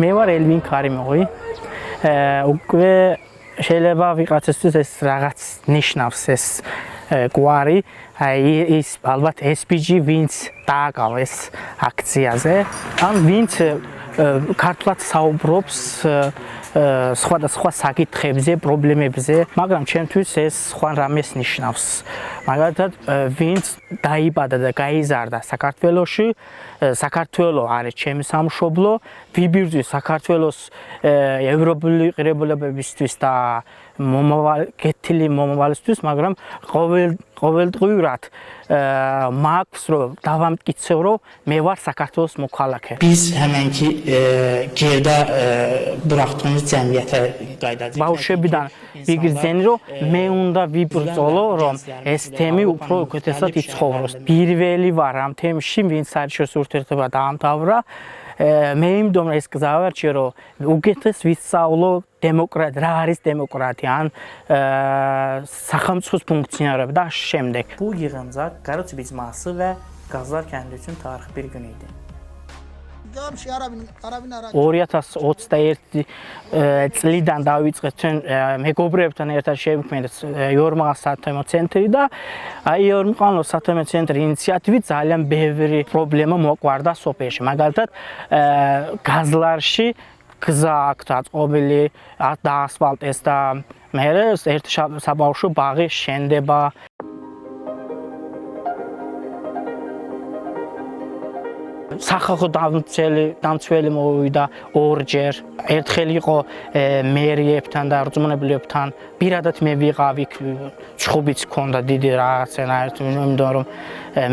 მე ვარ ელვინ კარიმოვი. უკვე შეიძლება ვიღაცისთვის ეს რაღაც ნიშნავს ეს გვარი, ის ალბათ SPG ვინც დააკავეს აქციაზე, ან ვინც ქართულად საუბრობს სხვადასხვა საკითხებზე, პრობლემებზე, მაგრამ ჩემთვის ეს სხვა რამეს ნიშნავს. მაგალითად, ვინც დაიბადა და გაიზარდა საქართველოში, საქართველო არის ჩემი სამშობლო, ვიბრძვის საქართველოს ევროპული ღირებულებებისთვის და გეთილი მომავალისთვის, მაგრამ ყოველდღიურად მაქვს რომ დავამტკიცო რომ მე ვარ საქართველოს მოქალაქე. Biz həmənki gerdə buraxdığımız cəmiyyətə qayıdacağıq. ბავშვებიდან ვიგრძენი რომ მე უნდა ვიბრძოლო რომ ეს თემი უფრო უკეთესად იცხოვროს. პირველი ვარ ამ თემში, ვინც საერთაშორისო ურთიერთობა დაამთავრა. მე იმდომ ეს გზავარჩიე რომ უკეთეს ვისწავლო დემოკრატია, რა არის დემოკრატია, ან სახელმწიფოს ფუნქციონირება და შემდეგ. Bu yığıncaq Qaruç icması və Qazlar kəndi üçün tarixi bir gün idi. 2021 წლიდან დავიწყეთ ჩვენ მეგობრებთან ერთად შევქმნით იორმაღალ სათემო ცენტრი და აი იორმაღალ სათემო ცენტრის ინიციატივით ძალიან ბევრი პრობლემა მოყვარდა სოფელში. მაგალითად, გაზლარში გზა აქვს დაწყობილი, დაასფალტეს და მერე ერთი საბავშვო ბაღი შენდება. სახალხო დამცველი მოვიდა ორჯერ. ერთხელ იყო მერიებთან და რწმუნებლებთან. პირადად მე ვიყავი, ჩხუბიც ჰქონდა დიდი რაღაცნაირად, იმიტომ რომ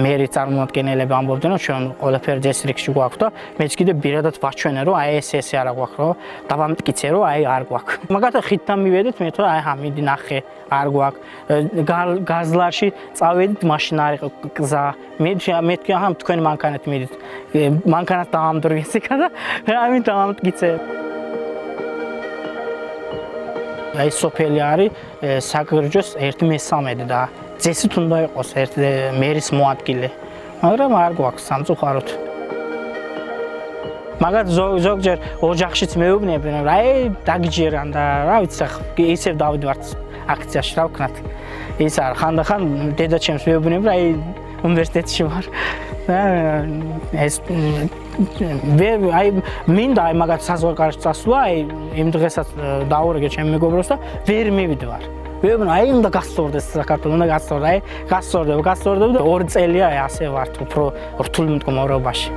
მერი წარმომადგენლები ამბობდნენ, რომ ჩვენ ყველაფერი დისტრიქტში გვაქვს და მეც კიდე პირადად ვაჩვენე, რომ აი ეს არა გვაქვს, რომ დავამტკიცე, რომ აი არ გვაქვს. მაგალითად, ხიდთან მივედით, მე თვითონ აი მიდი ნახე, არ გვაქვს. გაზლარში წავედით, მაშინ არ იყო გზა. მე თქვი, თქვენ მანქანით მიდით. მანქანას დაამდრიგეს იქა და ამით დავამტკიცე. აი სოფელი არის საგრჯოს 1/13 და წესით უნდა იყოს მერის მოადგილე, მაგრამ არ გვაქვს სამწუხაროდ. მაგათ ზოგჯერ ოჯახშიც მეუბნებიან, რომ აი დაგიჯერან და რა ვიცი, ისევ დავიდვართ აქციაში, რა ვქნათ. ის არ ხანდახან დედაჩემს მეუბნები, აი უნივერსიტეტში ვარ. ეს აი მინდა აი მაგათ საზღვარგარეთ წასვლა, აი იმ დღესაც დაურეგე ჩემ მეგობრებს და ვერ მივიდვარ. ვეუბნე აი უნდა გასწორდეს საქართველოს, უნდა გასწორდა, აი გასწორდება და 2 წელია აი ასე ვართ უფრო რთულ მდგომარეობაში.